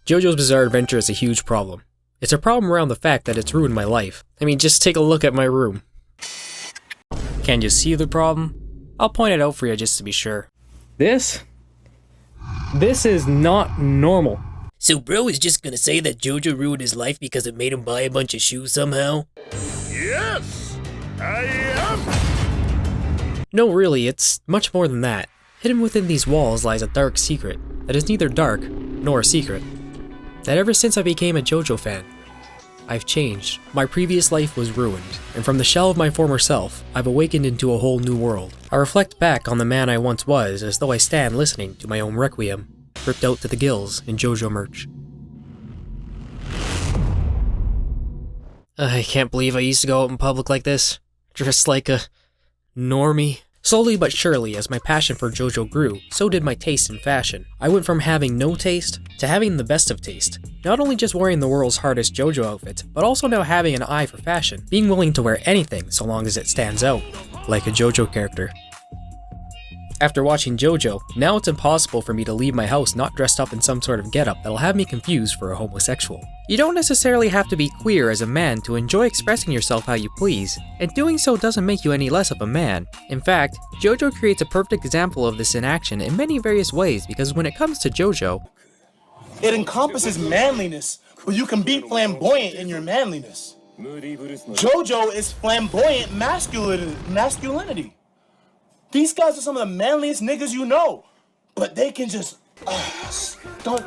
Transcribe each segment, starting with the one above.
JoJo's Bizarre Adventure is a huge problem. It's a problem around the fact that it's ruined my life. I mean, just take a look at my room. Can you see the problem? I'll point it out for you just to be sure. This is not normal. So bro is just gonna say that JoJo ruined his life because it made him buy a bunch of shoes somehow? Yes, I am! No, really, it's much more than that. Hidden within these walls lies a dark secret that is neither dark nor a secret. That ever since I became a JoJo fan, I've changed. My previous life was ruined, and from the shell of my former self, I've awakened into a whole new world. I reflect back on the man I once was as though I stand listening to my own requiem, ripped out to the gills in JoJo merch. I can't believe I used to go out in public like this, dressed like a normie. Slowly but surely, as my passion for JoJo grew, so did my taste in fashion. I went from having no taste to having the best of taste. Not only just wearing the world's hardest JoJo outfit, but also now having an eye for fashion, being willing to wear anything so long as it stands out, like a JoJo character. After watching JoJo, now it's impossible for me to leave my house not dressed up in some sort of getup that'll have me confused for a homosexual. You don't necessarily have to be queer as a man to enjoy expressing yourself how you please, and doing so doesn't make you any less of a man. In fact, JoJo creates a perfect example of this in action in many various ways because when it comes to JoJo, it encompasses manliness, but you can be flamboyant in your manliness. JoJo is flamboyant masculinity. These guys are some of the manliest niggas you know, but they can just don't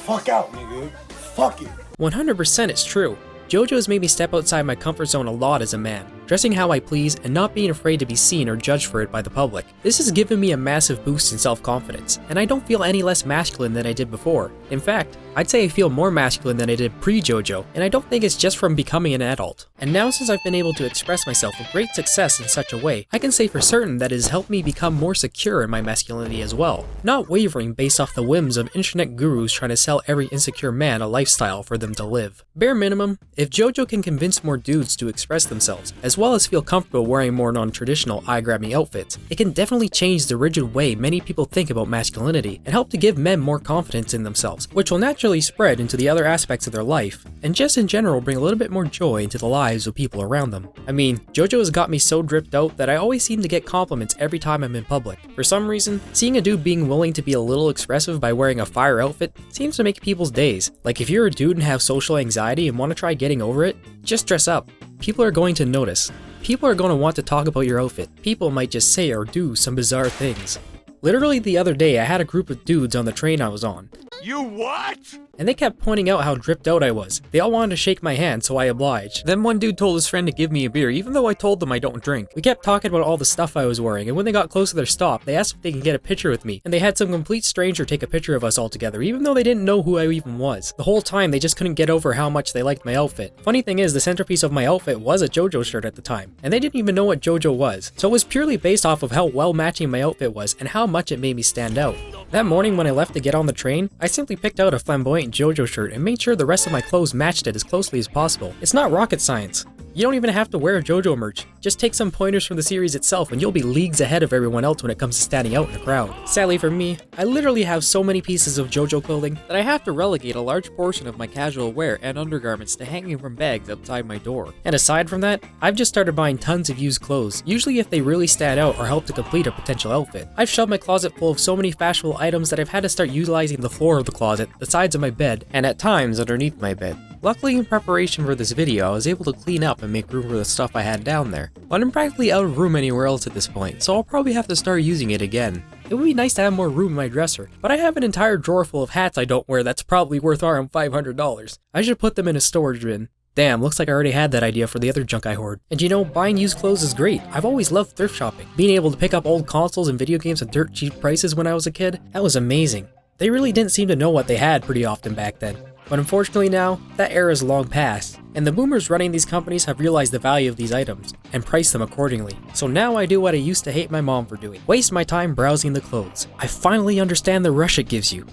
fuck out, nigga. Fuck it. 100% it's true. JoJo has made me step outside my comfort zone a lot as a man, dressing how I please and not being afraid to be seen or judged for it by the public. This has given me a massive boost in self-confidence, and I don't feel any less masculine than I did before. In fact, I'd say I feel more masculine than I did pre-JoJo, and I don't think it's just from becoming an adult. And now since I've been able to express myself with great success in such a way, I can say for certain that it has helped me become more secure in my masculinity as well, not wavering based off the whims of internet gurus trying to sell every insecure man a lifestyle for them to live. Bare minimum, if JoJo can convince more dudes to express themselves, as well as feel comfortable wearing more non-traditional eye-grabbing outfits, it can definitely change the rigid way many people think about masculinity and help to give men more confidence in themselves, which will naturally spread into the other aspects of their life, and just in general bring a little bit more joy into the lives of people around them. I mean, JoJo has got me so dripped out that I always seem to get compliments every time I'm in public. For some reason, seeing a dude being willing to be a little expressive by wearing a fire outfit seems to make people's days. Like if you're a dude and have social anxiety and want to try getting over it, just dress up. People are going to notice. People are going to want to talk about your outfit. People might just say or do some bizarre things. Literally the other day, I had a group of dudes on the train I was on. You what? And they kept pointing out how dripped out I was. They all wanted to shake my hand, so I obliged. Then one dude told his friend to give me a beer, even though I told them I don't drink. We kept talking about all the stuff I was wearing, and when they got close to their stop, they asked if they could get a picture with me, and they had some complete stranger take a picture of us all together, even though they didn't know who I even was. The whole time, they just couldn't get over how much they liked my outfit. Funny thing is, the centerpiece of my outfit was a JoJo shirt at the time, and they didn't even know what JoJo was. So it was purely based off of how well matching my outfit was, and how much it made me stand out. That morning when I left to get on the train, I simply picked out a flamboyant JoJo shirt and made sure the rest of my clothes matched it as closely as possible. It's not rocket science. You don't even have to wear JoJo merch. Just take some pointers from the series itself and you'll be leagues ahead of everyone else when it comes to standing out in a crowd. Sadly for me, I literally have so many pieces of JoJo clothing that I have to relegate a large portion of my casual wear and undergarments to hanging from bags outside my door. And aside from that, I've just started buying tons of used clothes, usually if they really stand out or help to complete a potential outfit. I've shoved my closet full of so many fashionable items that I've had to start utilizing the floor of the closet, the sides of my bed, and at times underneath my bed. Luckily, in preparation for this video, I was able to clean up and make room for the stuff I had down there. But I'm practically out of room anywhere else at this point, so I'll probably have to start using it again. It would be nice to have more room in my dresser, but I have an entire drawer full of hats I don't wear that's probably worth around $500. I should put them in a storage bin. Damn, looks like I already had that idea for the other junk I hoard. And you know, buying used clothes is great. I've always loved thrift shopping. Being able to pick up old consoles and video games at dirt cheap prices when I was a kid, that was amazing. They really didn't seem to know what they had pretty often back then. But unfortunately now, that era is long past, and the boomers running these companies have realized the value of these items, and priced them accordingly. So now I do what I used to hate my mom for doing, waste my time browsing the clothes. I finally understand the rush it gives you.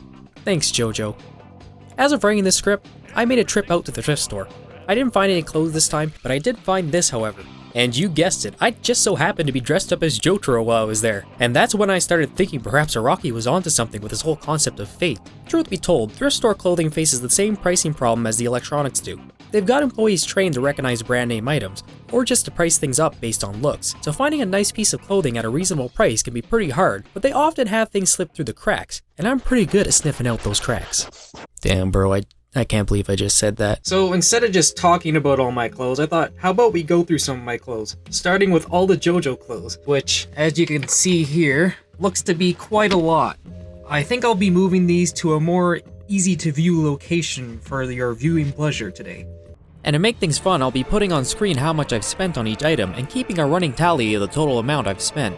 Thanks, JoJo. As of writing this script, I made a trip out to the thrift store. I didn't find any clothes this time, but I did find this however. And you guessed it, I just so happened to be dressed up as Jotaro while I was there. And that's when I started thinking perhaps Araki was onto something with this whole concept of fate. Truth be told, thrift store clothing faces the same pricing problem as the electronics do. They've got employees trained to recognize brand name items, or just to price things up based on looks. So finding a nice piece of clothing at a reasonable price can be pretty hard, but they often have things slip through the cracks, and I'm pretty good at sniffing out those cracks. Damn bro, I can't believe I just said that. So instead of just talking about all my clothes, I thought, how about we go through some of my clothes? Starting with all the JoJo clothes, which, as you can see here, looks to be quite a lot. I think I'll be moving these to a more easy to view location for your viewing pleasure today. And to make things fun, I'll be putting on screen how much I've spent on each item and keeping a running tally of the total amount I've spent.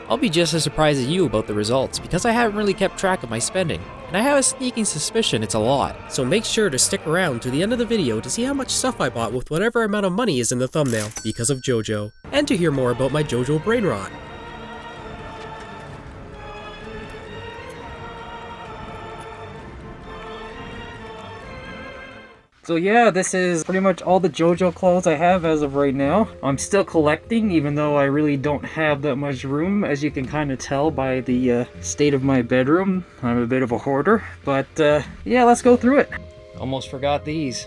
I'll be just as surprised as you about the results because I haven't really kept track of my spending, and I have a sneaking suspicion it's a lot. So make sure to stick around to the end of the video to see how much stuff I bought with whatever amount of money is in the thumbnail because of JoJo, and to hear more about my JoJo brain rot. So yeah, this is pretty much all the JoJo clothes I have as of right now. I'm still collecting, even though I really don't have that much room, as you can kind of tell by the state of my bedroom. I'm a bit of a hoarder, but yeah, let's go through it. Almost forgot these.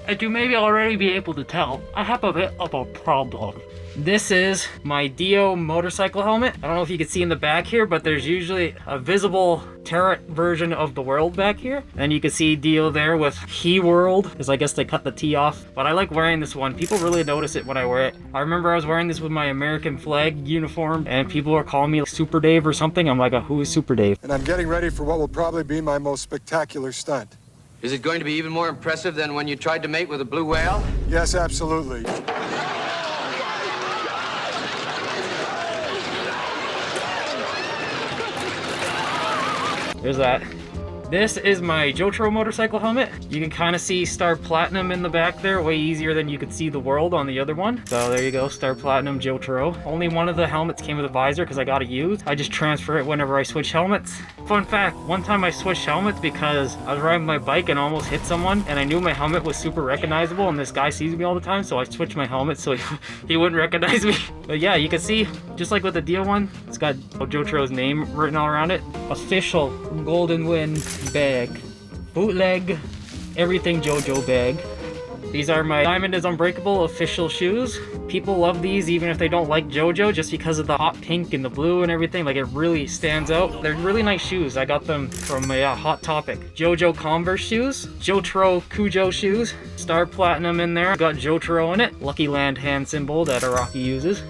As you may already be able to tell, I have a bit of a problem. This is my Dio motorcycle helmet. I don't know if you can see in the back here, but there's usually a visible turret version of the world back here. And you can see Dio there with He World, because I guess they cut the T off. But I like wearing this one. People really notice it when I wear it. I remember I was wearing this with my American flag uniform, and people were calling me Super Dave or something. I'm like, who is Super Dave? And I'm getting ready for what will probably be my most spectacular stunt. Is it going to be even more impressive than when you tried to mate with a blue whale? Yes, absolutely. There's that. This is my Jotaro motorcycle helmet. You can kind of see Star Platinum in the back there, way easier than you could see the world on the other one. So there you go, Star Platinum Jotaro. Only one of the helmets came with a visor because I got it used. I just transfer it whenever I switch helmets. Fun fact, one time I switched helmets because I was riding my bike and almost hit someone, and I knew my helmet was super recognizable, and this guy sees me all the time, so I switched my helmet so he wouldn't recognize me. But yeah, you can see, just like with the Dio one, it's got Jotaro's name written all around it. Official Golden Wind bag. Bootleg everything JoJo bag. These are my Diamond is Unbreakable official shoes. People love these even if they don't like JoJo, just because of the hot pink and the blue and everything. Like, it really stands out. They're really nice shoes. I got them from a Hot Topic. JoJo Converse shoes. Jotaro Kujo shoes. Star Platinum in there. Got Jotaro in it. Lucky Land hand symbol that Araki uses.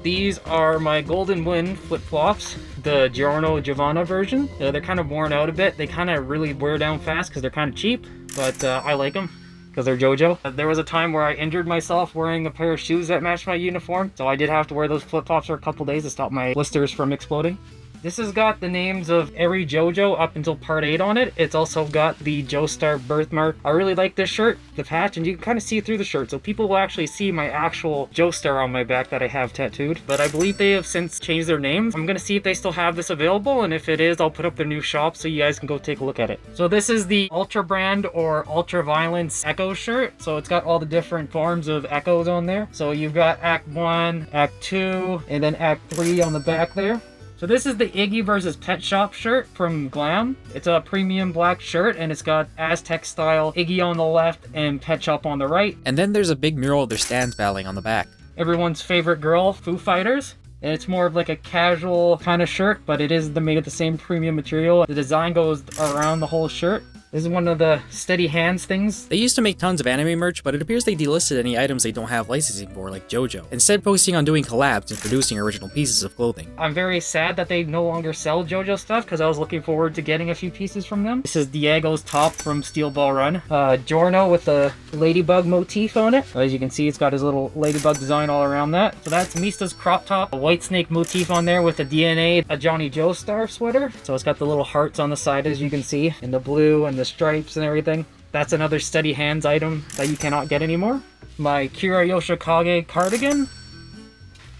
These are my Golden Wind flip-flops, the Giorno Giovanna version. They're kind of worn out a bit. They kind of really wear down fast because they're kind of cheap, but I like them because they're JoJo. There was a time where I injured myself wearing a pair of shoes that matched my uniform, so I did have to wear those flip-flops for a couple days to stop my blisters from exploding. This has got the names of every JoJo up until part 8 on it. It's also got the Joestar birthmark. I really like this shirt, the patch, and you can kind of see through the shirt, so people will actually see my actual Joestar on my back that I have tattooed. But I believe they have since changed their names. I'm gonna see if they still have this available, and if it is, I'll put up their new shop so you guys can go take a look at it. So this is the Ultra Brand or Ultra Violence Echo shirt. So it's got all the different forms of echoes on there. So you've got Act 1, Act 2, and then Act 3 on the back there. So this is the Iggy vs. Pet Shop shirt from Glam. It's a premium black shirt, and it's got Aztec style Iggy on the left and Pet Shop on the right. And then there's a big mural of their stands battling on the back. Everyone's favorite girl, Foo Fighters. And it's more of like a casual kind of shirt, but it is made of the same premium material. The design goes around the whole shirt. This is one of the steady hands things. They used to make tons of anime merch, but it appears they delisted any items they don't have licensing for, like JoJo, instead focusing on doing collabs and producing original pieces of clothing. I'm very sad that they no longer sell JoJo stuff, because I was looking forward to getting a few pieces from them. This is Diego's top from Steel Ball Run. Giorno with the ladybug motif on it. As you can see, it's got his little ladybug design all around that. So that's Mista's crop top, a white snake motif on there with a DNA, a Johnny Joestar sweater. So it's got the little hearts on the side, as you can see, in the blue and the stripes and everything. That's another steady hands item that you cannot get anymore. My Kira Yoshikage cardigan.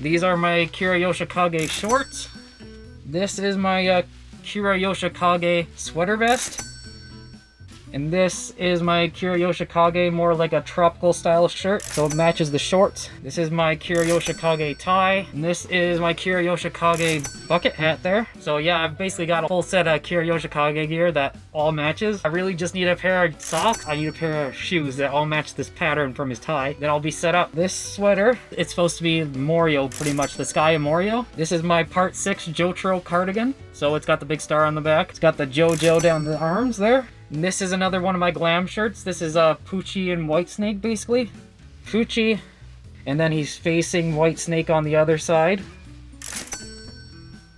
These are my Kira Yoshikage shorts. This is my Kira Yoshikage sweater vest. And this is my Kiriyoshikage, more like a tropical style shirt, so it matches the shorts. This is my Kiriyoshikage tie, and this is my Kiriyoshikage bucket hat there. So yeah, I've basically got a whole set of Kiriyoshikage gear that all matches. I really just need a pair of socks. I need a pair of shoes that all match this pattern from his tie. Then I'll be set up. This sweater, it's supposed to be Morio, pretty much the sky of Morio. This is my part 6 JoJo cardigan. So it's got the big star on the back. It's got the JoJo down the arms there. And this is another one of my glam shirts. This is Poochie and Whitesnake, basically. Poochie, and then he's facing Whitesnake on the other side.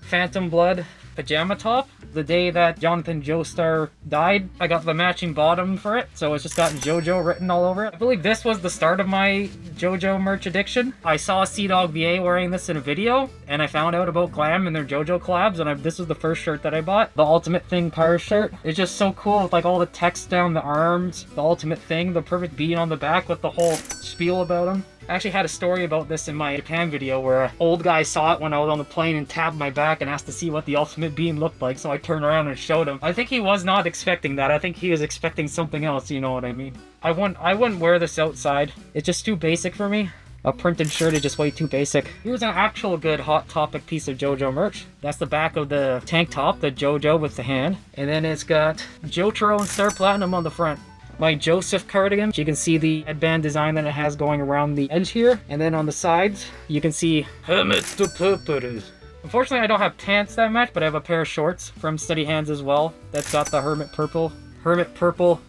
Phantom Blood pajama top. The day that Jonathan Joestar died, I got the matching bottom for it, so it's just got JoJo written all over it. I believe this was the start of my JoJo merch addiction. I saw Seadog VA wearing this in a video, and I found out about Glam and their JoJo collabs, and this was the first shirt that I bought. The Ultimate Thing Power shirt. It's just so cool with like all the text down the arms, the Ultimate Thing, the perfect bean on the back with the whole spiel about him. I actually had a story about this in my Japan video where an old guy saw it when I was on the plane and tapped my back and asked to see what the ultimate beam looked like, so I turned around and showed him. I think he was not expecting that. I think he was expecting something else, you know what I mean. I wouldn't wear this outside. It's just too basic for me. A printed shirt is just way too basic. Here's an actual good Hot Topic piece of JoJo merch. That's the back of the tank top, the JoJo with the hand. And then it's got Jotaro and Star Platinum on the front. My Joseph cardigan, you can see the headband design that it has going around the edge here. And then on the sides, you can see Hermit the Purple. Unfortunately, I don't have pants that much, but I have a pair of shorts from Steady Hands as well. That's got the Hermit Purple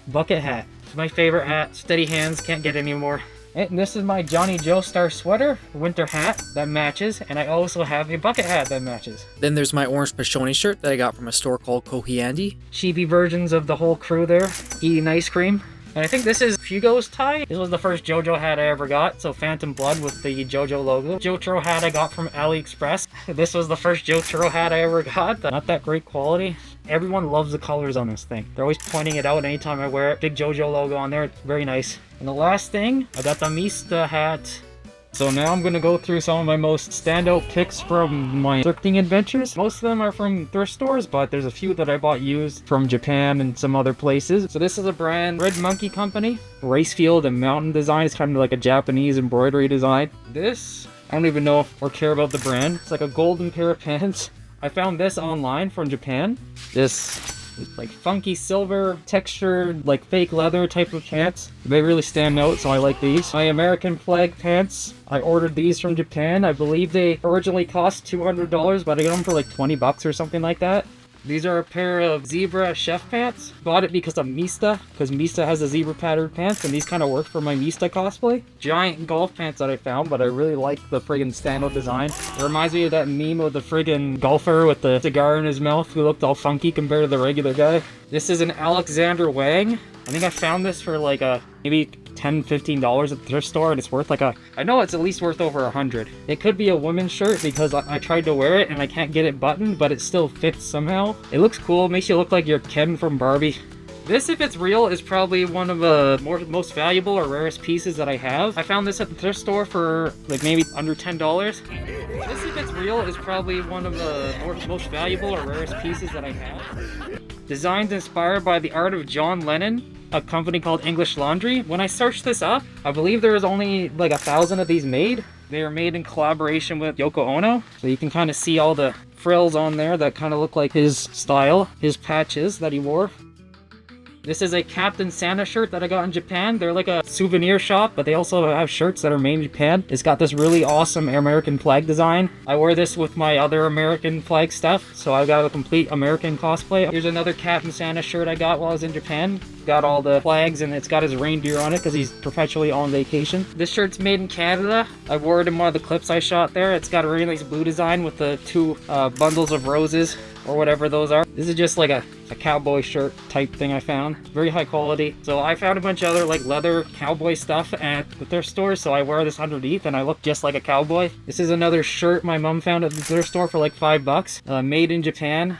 bucket hat. It's my favorite hat. Steady Hands, can't get any more. And this is my Johnny Joestar sweater, winter hat that matches, and I also have a bucket hat that matches. Then there's my orange Pashoni shirt that I got from a store called Kohiandi. Chibi versions of the whole crew there, eating ice cream. And I think this is Hugo's tie. This was the first JoJo hat I ever got, so Phantom Blood with the JoJo logo. Jotaro hat I got from AliExpress. This was the first Jotaro hat I ever got. Not that great quality. Everyone loves the colors on this thing. They're always pointing it out anytime I wear it. Big JoJo logo on there, it's very nice. And the last thing, I got the Mista hat. So now I'm going to go through some of my most standout picks from my thrifting adventures. Most of them are from thrift stores, but there's a few that I bought used from Japan and some other places. So this is a brand, Red Monkey Company. Racefield and Mountain design. It's kind of like a Japanese embroidery design. This, I don't even know or care about the brand. It's like a golden pair of pants. I found this online from Japan. This like funky silver textured, like fake leather type of pants. They really stand out, so I like these. My American flag pants, I ordered these from Japan. I believe they originally cost $200, but I got them for like 20 bucks or something like that. These are a pair of zebra chef pants. Bought it because of Mista, because Mista has the zebra patterned pants, and these kind of work for my Mista cosplay. Giant golf pants that I found, but I really like the friggin' standout design. It reminds me of that meme of the friggin' golfer with the cigar in his mouth who looked all funky compared to the regular guy. This is an Alexander Wang. I think I found this for like maybe $10-15 at the thrift store, and it's worth like I know it's at least worth over $100. It could be a women's shirt because I tried to wear it and I can't get it buttoned, but it still fits somehow. It looks cool, makes you look like you're Ken from Barbie. This, if it's real, is probably one of the most valuable or rarest pieces that I have. I found this at the thrift store for like maybe under $10. This, if it's real, is probably one of the most valuable or rarest pieces that I have. Designed inspired by the art of John Lennon, a company called English Laundry. When I searched this up, I believe there was only like 1,000 of these made. They are made in collaboration with Yoko Ono. So you can kind of see all the frills on there that kind of look like his style, his patches that he wore. This is a Captain Santa shirt that I got in Japan. They're like a souvenir shop, but they also have shirts that are made in Japan. It's got this really awesome American flag design. I wear this with my other American flag stuff, so I've got a complete American cosplay. Here's another Captain Santa shirt I got while I was in Japan. Got all the flags, and it's got his reindeer on it because he's perpetually on vacation. This shirt's made in Canada. I wore it in one of the clips I shot there. It's got a really nice blue design with the two bundles of roses, or whatever those are. This is just like a cowboy shirt type thing I found. Very high quality. So I found a bunch of other like leather cowboy stuff at the thrift store, so I wear this underneath and I look just like a cowboy. This is another shirt my mom found at the thrift store for like $5. Made in Japan.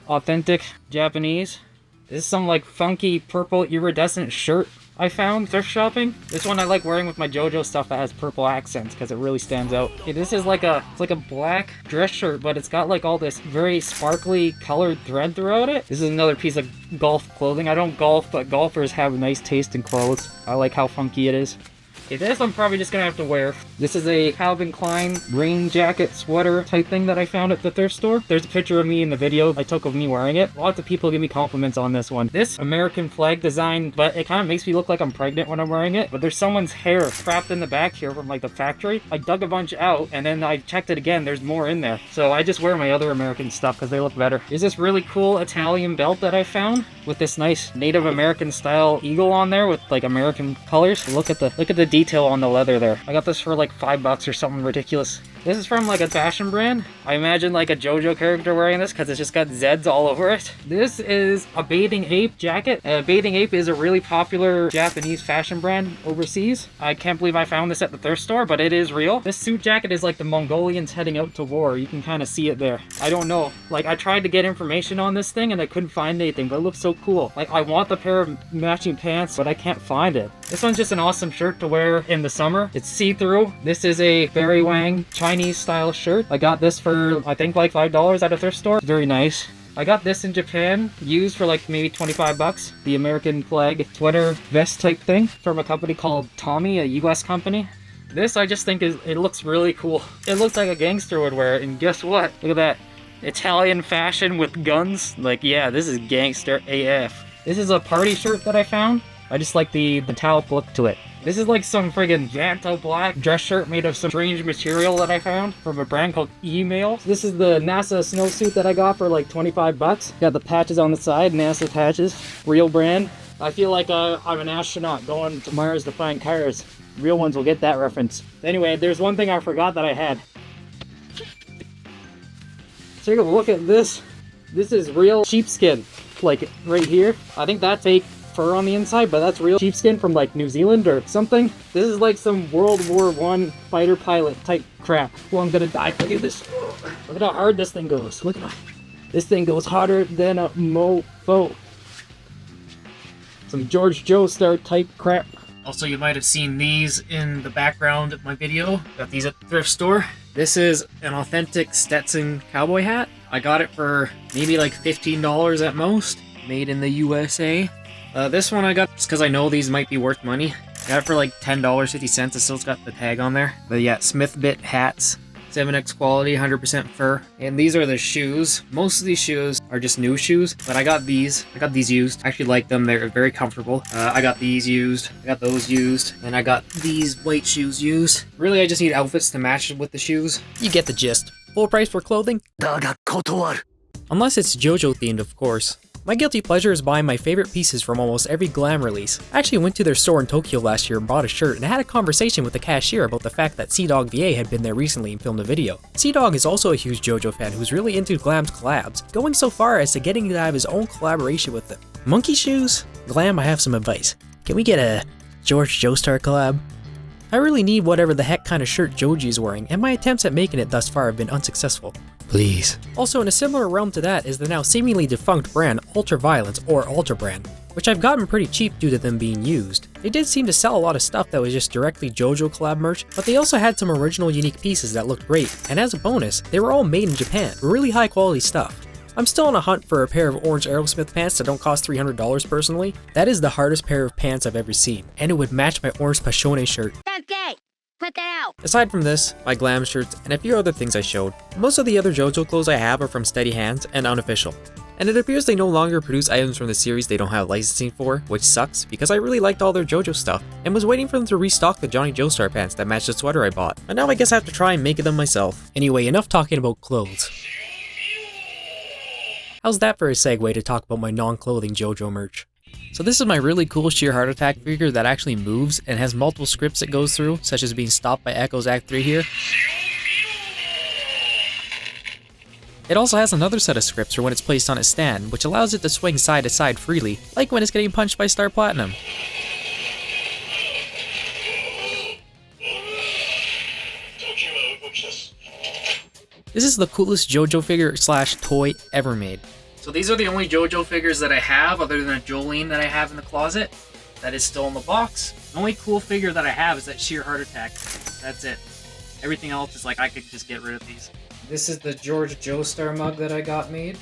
Authentic Japanese. This is some like funky purple iridescent shirt I found thrift shopping. This one I like wearing with my JoJo stuff that has purple accents because it really stands out. Okay, this is like it's like a black dress shirt, but it's got like all this very sparkly colored thread throughout it. This is another piece of golf clothing. I don't golf, but golfers have nice taste in clothes. I like how funky it is. Okay, this I'm probably just gonna have to wear. This is a Calvin Klein rain jacket sweater type thing that I found at the thrift store. There's a picture of me in the video I took of me wearing it. Lots of people give me compliments on this one. This American flag design, but it kind of makes me look like I'm pregnant when I'm wearing it. But there's someone's hair trapped in the back here from like the factory. I dug a bunch out and then I checked it again. There's more in there. So I just wear my other American stuff because they look better. There's this really cool Italian belt that I found with this nice Native American style eagle on there with like American colors. Look at the detail on the leather there. I got this for like $5 or something ridiculous. This is from like a fashion brand. I imagine like a JoJo character wearing this because it's just got Zeds all over it. This is a Bathing Ape jacket. Bathing Ape is a really popular Japanese fashion brand overseas. I can't believe I found this at the thrift store, but it is real. This suit jacket is like the Mongolians heading out to war. You can kind of see it there. I don't know. Like I tried to get information on this thing and I couldn't find anything, but it looks so cool. Like I want the pair of matching pants, but I can't find it. This one's just an awesome shirt to wear in the summer. It's see-through. This is a Barry Wang Chinese style shirt. I got this for I think like $5 at a thrift store. It's very nice. I got this in Japan, used for like maybe $25. The American flag sweater vest type thing from a company called Tommy, a US company. This I just think it looks really cool. It looks like a gangster would wear it, and guess what? Look at that. Italian fashion with guns. Like yeah, this is gangster AF. This is a party shirt that I found. I just like the metallic look to it. This is like some friggin' Vanto black dress shirt made of some strange material that I found from a brand called Email. This is the NASA snowsuit that I got for like $25. Got the patches on the side, NASA patches, real brand. I feel like I'm an astronaut going to Mars to find cars. Real ones will get that reference. Anyway, there's one thing I forgot that I had. Take a look at this. This is real sheepskin, like right here. I think that's fake fur on the inside, but that's real sheepskin from like New Zealand or something. This is like some World War I fighter pilot type crap. Well, I'm gonna die. Look at this. Look at how hard this thing goes. Look at that. This thing goes harder than a mofo. Some George Joestar type crap. Also, you might have seen these in the background of my video. Got these at the thrift store. This is an authentic Stetson cowboy hat. I got it for maybe like $15 at most. Made in the USA. This one I got just because I know these might be worth money. Got it for like $10.50. It still's got the tag on there. But yeah, Smith Bit hats. 7X quality, 100% fur. And these are the shoes. Most of these shoes are just new shoes, but I got these. I got these used. I actually like them. They're very comfortable. I got these used. I got those used. And I got these white shoes used. Really, I just need outfits to match with the shoes. You get the gist. Full price for clothing? Unless it's JoJo themed, of course. My guilty pleasure is buying my favorite pieces from almost every glam release. I actually went to their store in Tokyo last year and bought a shirt and had a conversation with the cashier about the fact that Sea-Dog VA had been there recently and filmed a video. Sea-Dog is also a huge JoJo fan who's really into Glam's collabs, going so far as to getting to have his own collaboration with them. Monkey shoes? Glam, I have some advice. Can we get a George Joestar collab? I really need whatever the heck kind of shirt Joji is wearing, and my attempts at making it thus far have been unsuccessful. Please. Also, in a similar realm to that is the now seemingly defunct brand Ultraviolence or Ultra Brand, which I've gotten pretty cheap due to them being used. They did seem to sell a lot of stuff that was just directly JoJo collab merch, but they also had some original unique pieces that looked great, and as a bonus, they were all made in Japan, really high quality stuff. I'm still on a hunt for a pair of orange Aerosmith pants that don't cost $300 personally. That is the hardest pair of pants I've ever seen, and it would match my orange Pashone shirt. That's gay! Put that out! Aside from this, my glam shirts, and a few other things I showed, most of the other JoJo clothes I have are from Steady Hands and unofficial. And it appears they no longer produce items from the series they don't have licensing for, which sucks because I really liked all their JoJo stuff, and was waiting for them to restock the Johnny Joestar pants that matched the sweater I bought. But now I guess I have to try and make them myself. Anyway, enough talking about clothes. How's that for a segue to talk about my non-clothing JoJo merch? So this is my really cool Sheer Heart Attack figure that actually moves and has multiple scripts it goes through, such as being stopped by Echo's Act 3 here. It also has another set of scripts for when it's placed on its stand, which allows it to swing side to side freely, like when it's getting punched by Star Platinum. This is the coolest JoJo figure / toy ever made. So these are the only JoJo figures that I have other than a Jolene that I have in the closet. that is still in the box. The only cool figure that I have is that Sheer Heart Attack. That's it. Everything else is like I could just get rid of these. This is the George Joestar mug that I got made.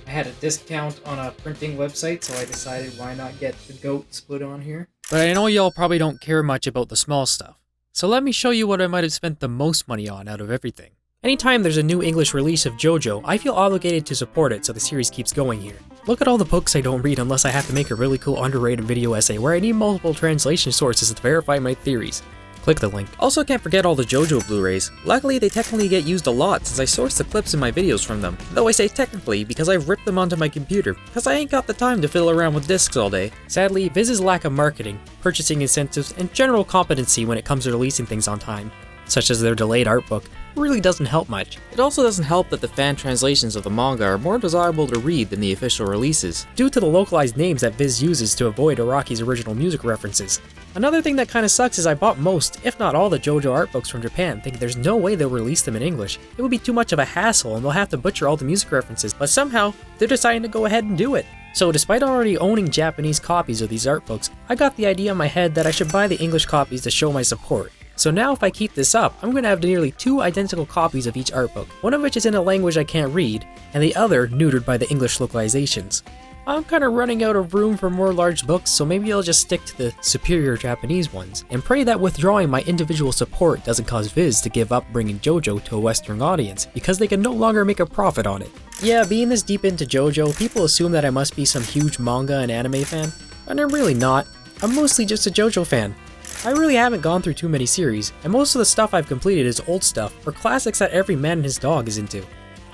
I had a discount on a printing website, so I decided why not get the goat split on here. But I know y'all probably don't care much about the small stuff. So let me show you what I might have spent the most money on out of everything. Anytime there's a new English release of JoJo, I feel obligated to support it so the series keeps going here. Look at all the books I don't read unless I have to make a really cool underrated video essay where I need multiple translation sources to verify my theories. Click the link. Also can't forget all the JoJo Blu-rays. Luckily they technically get used a lot since I source the clips in my videos from them. Though I say technically because I've ripped them onto my computer, because I ain't got the time to fiddle around with discs all day. Sadly, Viz's lack of marketing, purchasing incentives, and general competency when it comes to releasing things on time, such as their delayed art book, really doesn't help much. It also doesn't help that the fan translations of the manga are more desirable to read than the official releases, due to the localized names that Viz uses to avoid Araki's original music references. Another thing that kinda sucks is I bought most, if not all, the JoJo art books from Japan, thinking there's no way they'll release them in English. It would be too much of a hassle and they'll have to butcher all the music references, but somehow, they're deciding to go ahead and do it. So despite already owning Japanese copies of these art books, I got the idea in my head that I should buy the English copies to show my support. So now if I keep this up, I'm going to have nearly 2 identical copies of each art book, one of which is in a language I can't read, and the other neutered by the English localizations. I'm kinda running out of room for more large books, so maybe I'll just stick to the superior Japanese ones, and pray that withdrawing my individual support doesn't cause Viz to give up bringing JoJo to a Western audience, because they can no longer make a profit on it. Yeah, being this deep into JoJo, people assume that I must be some huge manga and anime fan, but I'm really not. I'm mostly just a JoJo fan. I really haven't gone through too many series, and most of the stuff I've completed is old stuff, or classics that every man and his dog is into.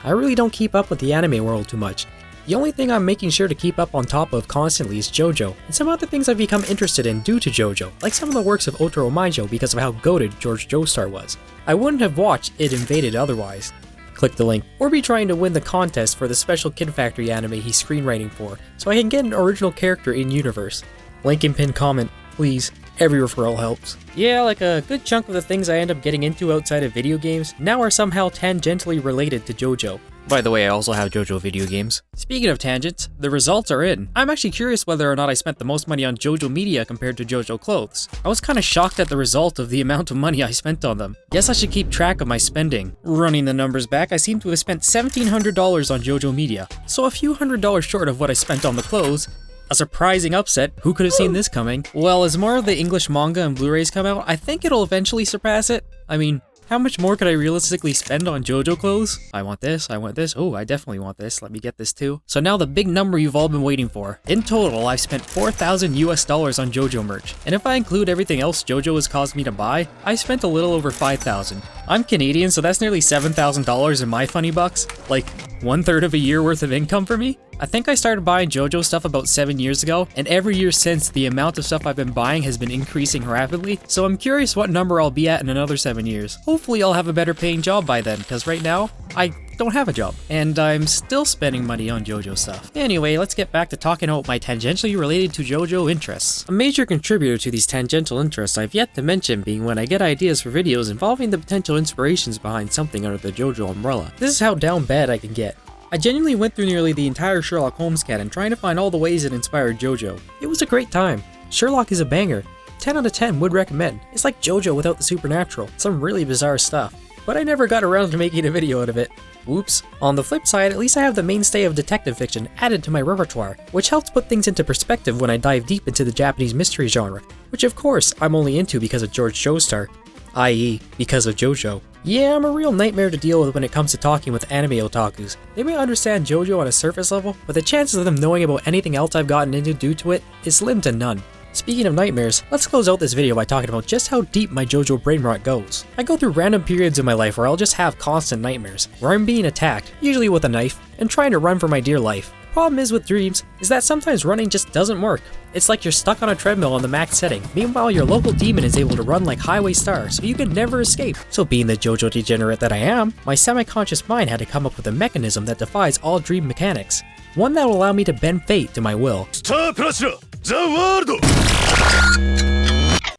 I really don't keep up with the anime world too much. The only thing I'm making sure to keep up on top of constantly is JoJo, and some other things I've become interested in due to JoJo, like some of the works of Otaro Maijo because of how goated George Joestar was. I wouldn't have watched It Invaded otherwise. Click the link, or be trying to win the contest for the special Kid Factory anime he's screenwriting for, so I can get an original character in universe. Link in pinned comment, please. Every referral helps. Yeah, like a good chunk of the things I end up getting into outside of video games now are somehow tangentially related to JoJo. By the way, I also have JoJo video games. Speaking of tangents, the results are in. I'm actually curious whether or not I spent the most money on JoJo media compared to JoJo clothes. I was kinda shocked at the result of the amount of money I spent on them. Guess I should keep track of my spending. Running the numbers back, I seem to have spent $1,700 on JoJo media, so a few $100s short of what I spent on the clothes. A surprising upset, who could have seen this coming? Well, as more of the English manga and Blu-rays come out, I think it'll eventually surpass it. I mean, how much more could I realistically spend on JoJo clothes? I want this, oh, I definitely want this, let me get this too. So now the big number you've all been waiting for. In total, I've spent $4,000 US on JoJo merch. And if I include everything else JoJo has caused me to buy, I spent a little over $5,000. I'm Canadian, so that's nearly $7,000 in my funny bucks. Like, 1/3 of a year worth of income for me? I think I started buying JoJo stuff about 7 years ago, and every year since, the amount of stuff I've been buying has been increasing rapidly, so I'm curious what number I'll be at in another 7 years. Hopefully I'll have a better paying job by then, because right now, I don't have a job, and I'm still spending money on JoJo stuff. Anyway, let's get back to talking about my tangentially related to JoJo interests. A major contributor to these tangential interests I've yet to mention being when I get ideas for videos involving the potential inspirations behind something under the JoJo umbrella. This is how down bad I can get. I genuinely went through nearly the entire Sherlock Holmes canon trying to find all the ways it inspired JoJo. It was a great time. Sherlock is a banger. 10 out of 10 would recommend. It's like JoJo without the supernatural. Some really bizarre stuff. But I never got around to making a video out of it. Whoops. On the flip side, at least I have the mainstay of detective fiction added to my repertoire, which helps put things into perspective when I dive deep into the Japanese mystery genre, which of course I'm only into because of George Joestar, i.e. because of JoJo. Yeah, I'm a real nightmare to deal with when it comes to talking with anime otakus. They may understand JoJo on a surface level, but the chances of them knowing about anything else I've gotten into due to it is slim to none. Speaking of nightmares, let's close out this video by talking about just how deep my JoJo brain rot goes. I go through random periods in my life where I'll just have constant nightmares, where I'm being attacked, usually with a knife, and trying to run for my dear life. Problem is with dreams, is that sometimes running just doesn't work. It's like you're stuck on a treadmill on the max setting, meanwhile your local demon is able to run like Highway Star, so you can never escape. So being the JoJo degenerate that I am, my semi-conscious mind had to come up with a mechanism that defies all dream mechanics. One that will allow me to bend fate to my will. Star Pressure, the world!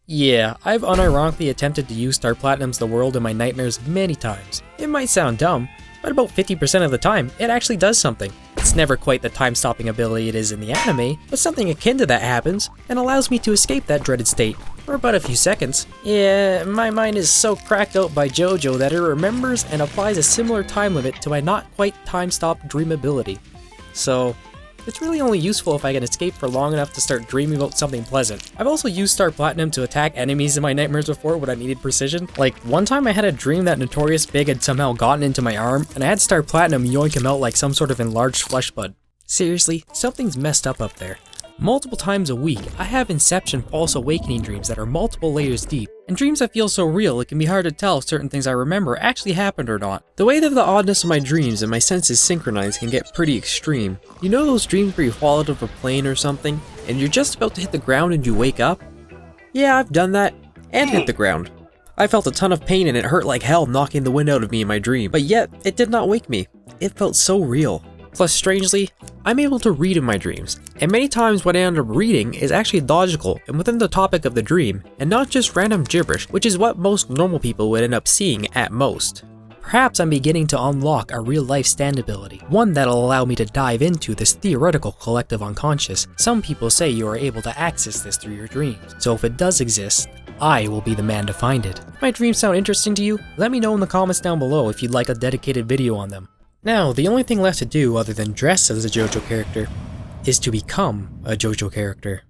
Yeah, I've unironically attempted to use Star Platinum's The World in my nightmares many times. It might sound dumb, but about 50% of the time, it actually does something. It's never quite the time-stopping ability it is in the anime, but something akin to that happens, and allows me to escape that dreaded state, for about a few seconds. Yeah, my mind is so cracked out by JoJo that it remembers and applies a similar time limit to my not quite time-stop dream ability. So, it's really only useful if I can escape for long enough to start dreaming about something pleasant. I've also used Star Platinum to attack enemies in my nightmares before when I needed precision. Like, one time I had a dream that Notorious Big had somehow gotten into my arm, and I had Star Platinum yoink him out like some sort of enlarged flesh bud. Seriously, something's messed up there. Multiple times a week, I have Inception false awakening dreams that are multiple layers deep, and dreams that feel so real it can be hard to tell if certain things I remember actually happened or not. The way that the oddness of my dreams and my senses synchronize can get pretty extreme. You know those dreams where you fall out of a plane or something, and you're just about to hit the ground and you wake up? Yeah, I've done that, and hit the ground. I felt a ton of pain and it hurt like hell knocking the wind out of me in my dream, but yet, it did not wake me. It felt so real. Plus, strangely, I'm able to read in my dreams, and many times what I end up reading is actually logical and within the topic of the dream, and not just random gibberish, which is what most normal people would end up seeing at most. Perhaps I'm beginning to unlock a real-life stand ability, one that'll allow me to dive into this theoretical collective unconscious. Some people say you are able to access this through your dreams, so if it does exist, I will be the man to find it. If my dreams sound interesting to you? Let me know in the comments down below if you'd like a dedicated video on them. Now, the only thing left to do other than dress as a JoJo character is to become a JoJo character.